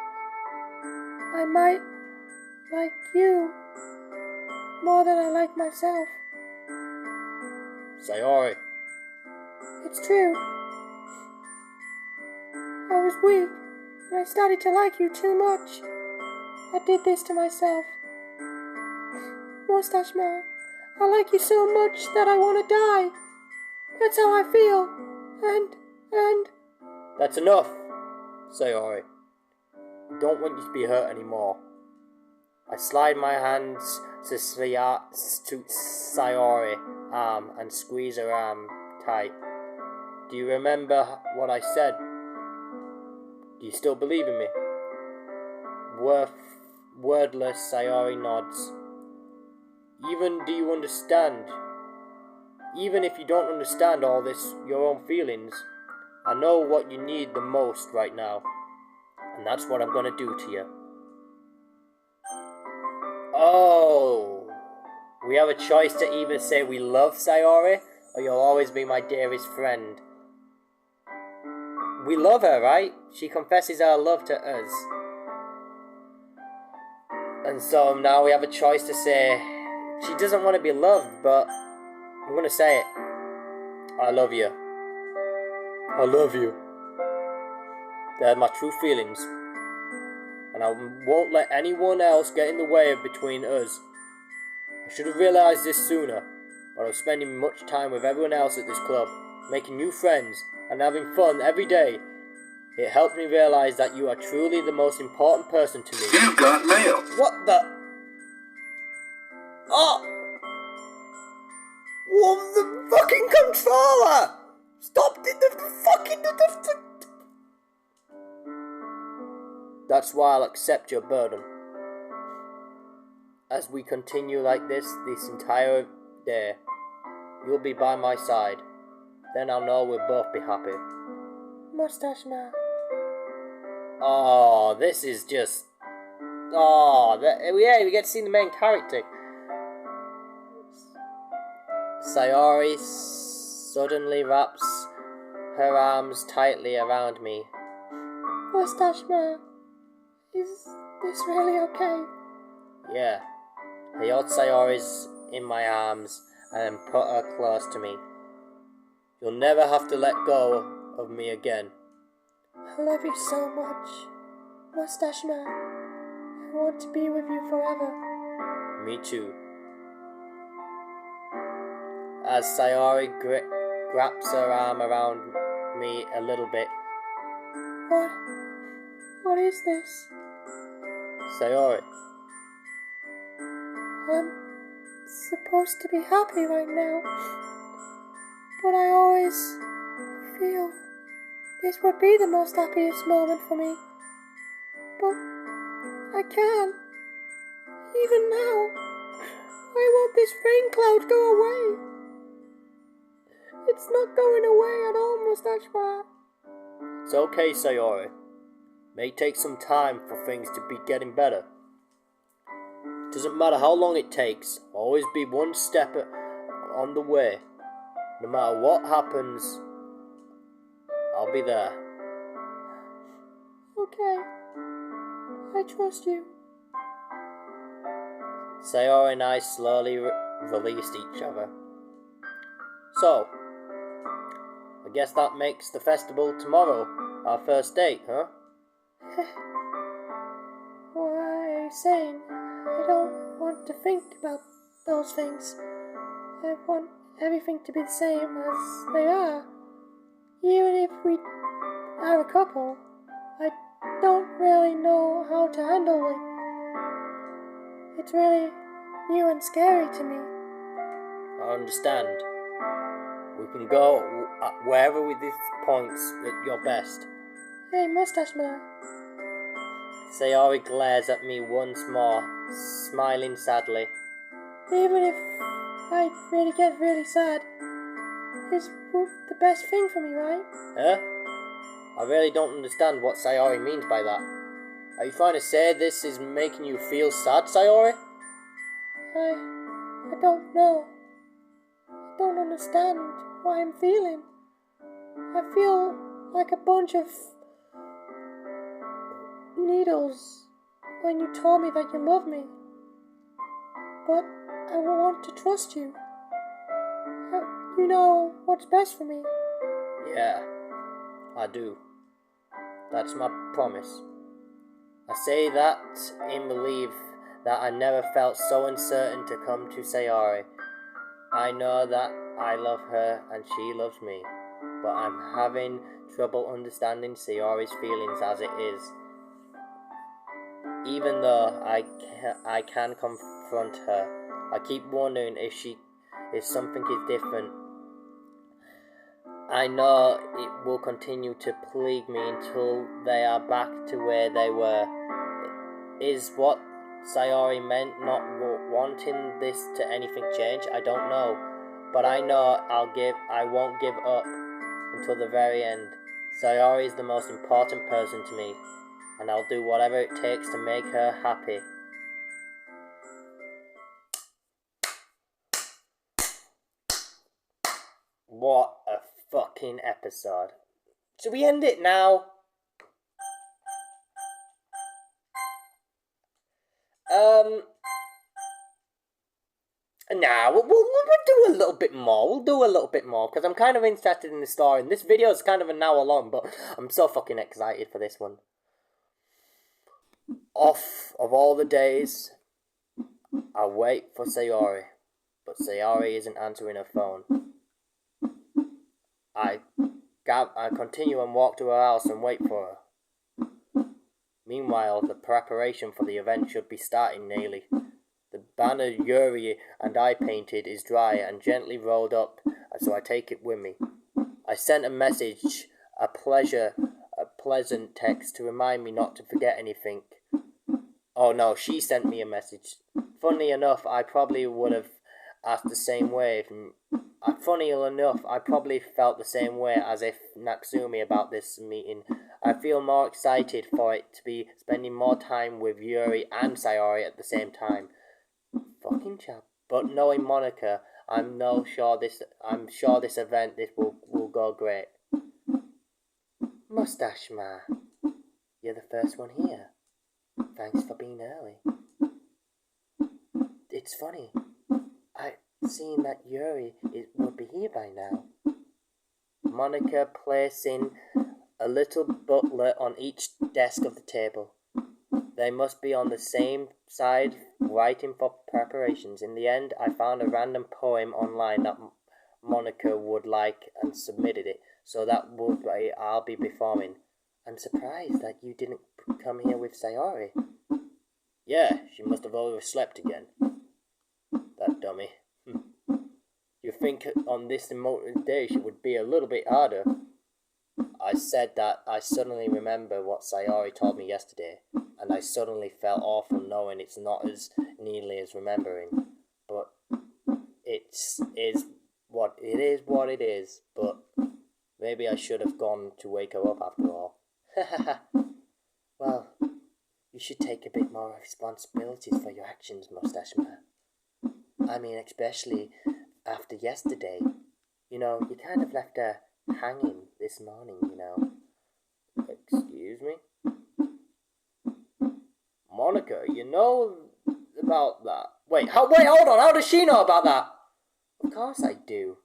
I might like you more than I like myself.
Sayori.
It's true. I was weak, and I started to like you too much. I did this to myself. Moustache Man, I like you so much that I want to die. That's how I feel. And...
That's enough, Sayori. I don't want you to be hurt anymore. I slide my hands to Sayori's arm and squeeze her arm tight. Do you remember what I said? Do you still believe in me? Wordless, Sayori nods. Do you understand? Even if you don't understand all this, your own feelings, I know what you need the most right now. And that's what I'm gonna do to you. Oh! We have a choice to either say we love Sayori, or you'll always be my dearest friend. We love her, right? She confesses her love to us. And so now we have a choice to say she doesn't want to be loved, but I'm gonna say it. I love you. I love you. They're my true feelings. And I won't let anyone else get in the way of between us. I should have realised this sooner, but I was spending much time with everyone else at this club, making new friends, and having fun every day. It helped me realise that you are truly the most important person to me.
You got mail.
What the? Oh! What the fucking controller? Stop the fucking... That's why I'll accept your burden. As we continue like this entire day, you'll be by my side. Then I'll know we'll both be happy.
Moustache Man.
Oh, this is just... Oh, yeah, we get to see the main character. Sayori suddenly wraps her arms tightly around me.
Moustache Man, is this really okay?
Yeah. I held Sayori's in my arms and put her close to me. You'll never have to let go of me again.
I love you so much, Moustache Man. I want to be with you forever.
Me too. As Sayori wraps her arm around me a little bit.
What is this?
Sayori,
I'm supposed to be happy right now, but I always feel this would be the most happiest moment for me. But I can't. Even now, I want this rain cloud go away. It's not going away at all, Moustache Man.
It's okay, Sayori. May take some time for things to be getting better. Doesn't matter how long it takes, always be one step on the way. No matter what happens, I'll be there.
Okay, I trust you.
Sayori and I slowly released each other. So, I guess that makes the festival tomorrow our first date, huh?
What are you saying? I don't want to think about those things. I want everything to be the same as they are. Even if we are a couple, I don't really know how to handle it. It's really new and scary to me.
I understand. We can go wherever with these points at your best.
Hey, Moustache Man.
Sayori glares at me once more, smiling sadly.
Even if I really get really sad, it's the best thing for me, right?
Huh? I really don't understand what Sayori means by that. Are you trying to say this is making you feel sad, Sayori?
I don't know. I don't understand what I'm feeling. I feel like a bunch of needles when you told me that you love me. But I want to trust you. You know what's best for me.
Yeah, I do. That's my promise. I say that in belief that I never felt so uncertain to come to Sayori. I know that I love her and she loves me, but I'm having trouble understanding Sayori's feelings as it is. Even though I can confront her, I keep wondering if something is different. I know it will continue to plague me until they are back to where they were. Is what Sayori meant not wanting this to anything change? I don't know. But I know I won't give up until the very end. Sayori is the most important person to me, and I'll do whatever it takes to make her happy. What a fucking episode. Should we end it now? Nah, we'll do a little bit more. We'll do a little bit more, because I'm kind of interested in the story. And this video is kind of an hour long, but I'm so fucking excited for this one. Off of all the days, I wait for Sayori, but Sayori isn't answering her phone. I continue and walk to her house and wait for her. Meanwhile, the preparation for the event should be starting nearly. The banner Yuri and I painted is dry and gently rolled up, so I take it with me. I sent a message, a pleasant text to remind me not to forget anything. Oh no, she sent me a message. Funnily enough, I probably would have asked the same way. Funny enough, I probably felt the same way as if Natsumi about this meeting. I feel more excited for it to be spending more time with Yuri and Sayori at the same time. Fucking chap. But knowing Monica, I'm sure this event will go great. Moustache Man, you're the first one here. Thanks for being early. It's funny. I seen that Yuri would be here by now. Monica placing a little butler on each desk of the table. They must be on the same side, writing for preparations. In the end, I found a random poem online that Monica would like and submitted it, so that would be I'll be performing. I'm surprised that you didn't come here with Sayori. Yeah, she must have overslept again. that, dummy. You think on this important day she would be a little bit harder? I said that I suddenly remember what Sayori told me yesterday, and I suddenly felt awful knowing it's not as neatly as remembering. But it is what it is, but maybe I should have gone to wake her up after all. Well, you should take a bit more responsibilities for your actions, Moustache Man. I mean, especially after yesterday. You know, you kind of left her hanging this morning, you know. Excuse me? Monica, you know about that. Wait, hold on, how does she know about that? Of course I do.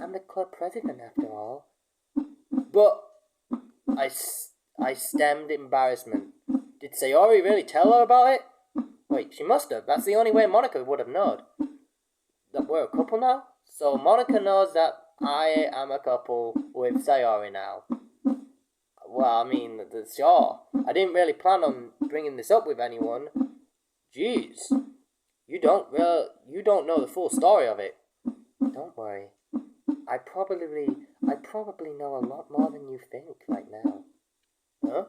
I'm the club president after all. But I stemmed embarrassment. Did Sayori really tell her about it? Wait, she must have. That's the only way Monica would have known. That we're a couple now? So Monica knows that I am a couple with Sayori now. Well, I mean, sure. I didn't really plan on bringing this up with anyone. Jeez. You don't know the full story of it. Don't worry. I probably know a lot more than you think right now. Huh?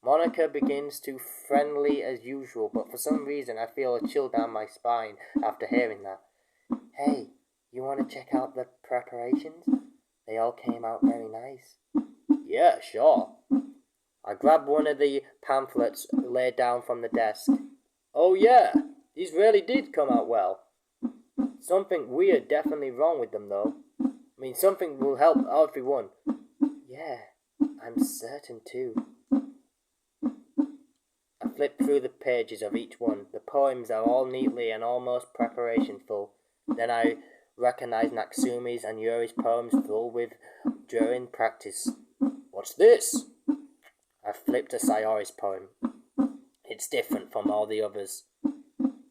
Monica begins to friendly as usual, but for some reason I feel a chill down my spine after hearing that. Hey, you want to check out the preparations? They all came out very nice. Yeah, sure. I grabbed one of the pamphlets laid down from the desk. Oh yeah, these really did come out well. Something weird definitely wrong with them though. I mean, something will help everyone. Yeah, I'm certain too. I flipped through the pages of each one. The poems are all neatly and almost preparation full. Then I recognized Natsumi's and Yuri's poems full with during practice. What's this? I flipped to Sayori's poem. It's different from all the others.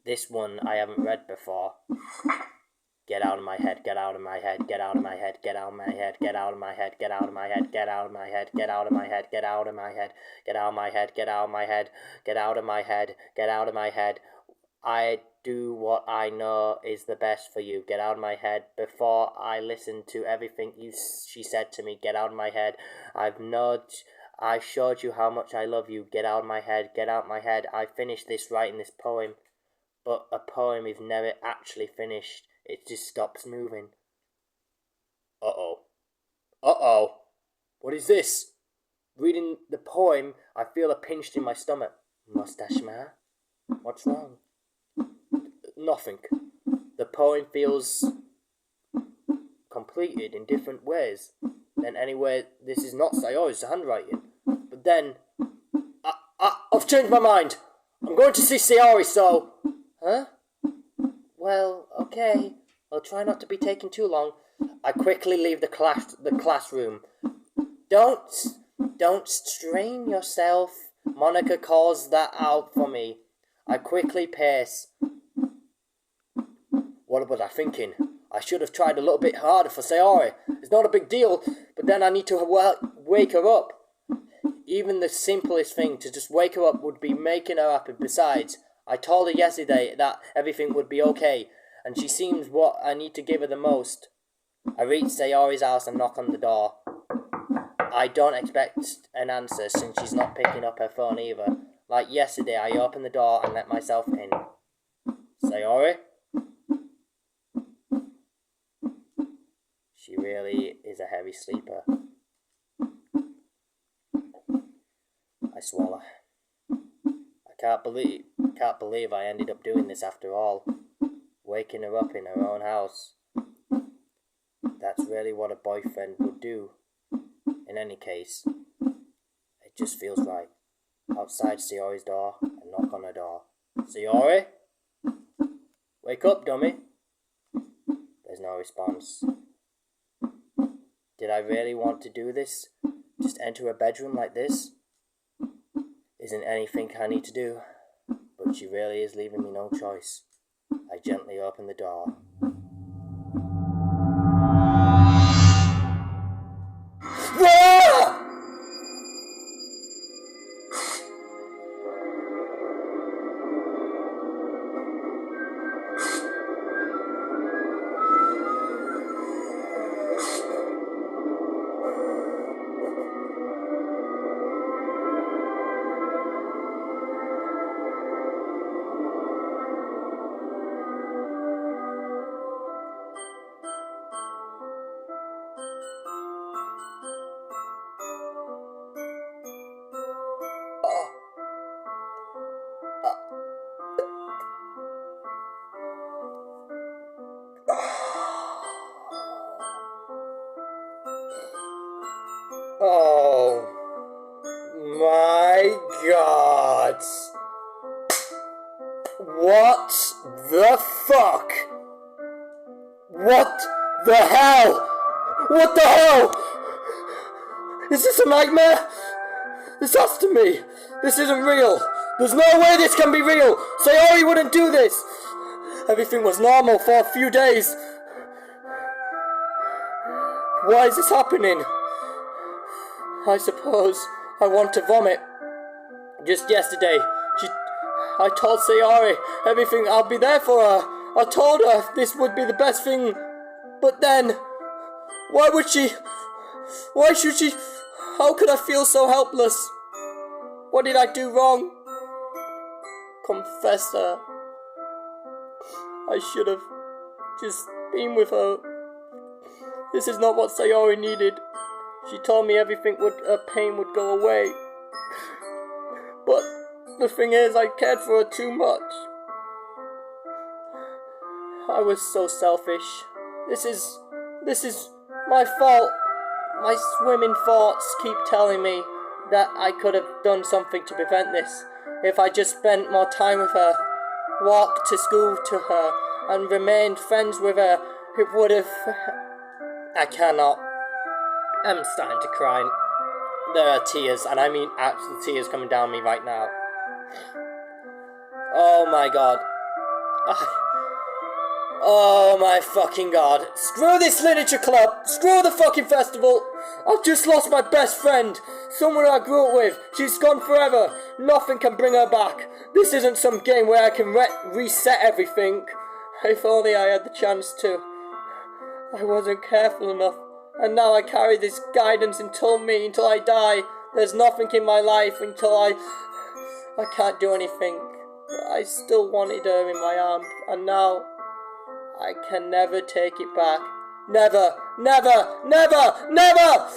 This one I haven't read before. Get out of my head, get out of my head, get out of my head, get out of my head, get out of my head, get out of my head, get out of my head, get out of my head, get out of my head, get out of my head, get out of my head, get out of my head, get out of my head. I do what I know is the best for you. Get out of my head. Before I listen to everything she said to me, get out of my head. I showed you how much I love you. Get out of my head, get out of my head. I finished writing this poem. But a poem is never actually finished. It just stops moving. Uh-oh. What is this? Reading the poem, I feel a pinch in my stomach. Moustache Man? What's wrong? Nothing. The poem feels completed in different ways. Then anyway, this is not Sayori's handwriting. But then, I've changed my mind. I'm going to see Sayori, so... Huh? Well, okay. I'll try not to be taking too long. I quickly leave the classroom. Don't strain yourself. Monica calls that out for me. I quickly pace. What was I thinking? I should have tried a little bit harder for Sayori. It's not a big deal, but then I need to wake her up. Even the simplest thing to just wake her up would be making her happy. Besides, I told her yesterday that everything would be okay, and she seems what I need to give her the most. I reach Sayori's house and knock on the door. I don't expect an answer since she's not picking up her phone either. Like yesterday, I opened the door and let myself in. Sayori? She really is a heavy sleeper. I swallow. I can't believe I ended up doing this after all. Waking her up in her own house. That's really what a boyfriend would do. In any case, it just feels right. Outside Sayori's door, I knock on her door. Sayori? Wake up, dummy. There's no response. Did I really want to do this? Just enter a bedroom like this? Isn't anything I need to do? But she really is leaving me no choice. I gently open the door. my god. What the fuck? What the hell? What the hell? Is this a nightmare? This has to be. This isn't real. There's no way this can be real. Sayori wouldn't do this. Everything was normal for a few days. Why is this happening? I suppose I want to vomit. Just yesterday, I told Sayori everything, I'll be there for her. I told her this would be the best thing. But then, why should she? How could I feel so helpless? What did I do wrong? Confess her. I should have just been with her. This is not what Sayori needed. She told me her pain would go away. But the thing is, I cared for her too much. I was so selfish. This is my fault. My swimming thoughts keep telling me that I could have done something to prevent this. If I just spent more time with her, walked to school to her, and remained friends with her, it would have... I cannot. I'm starting to cry. There are tears, and I mean actual tears coming down me right now. Oh my god. Oh my fucking god. Screw this literature club. Screw the fucking festival. I've just lost my best friend. Someone I grew up with. She's gone forever. Nothing can bring her back. This isn't some game where I can reset everything. If only I had the chance to. I wasn't careful enough. And now I carry this guidance until I die. There's nothing in my life until I can't do anything. But I still wanted her in my arms. And now I can never take it back. Never, never, never, never!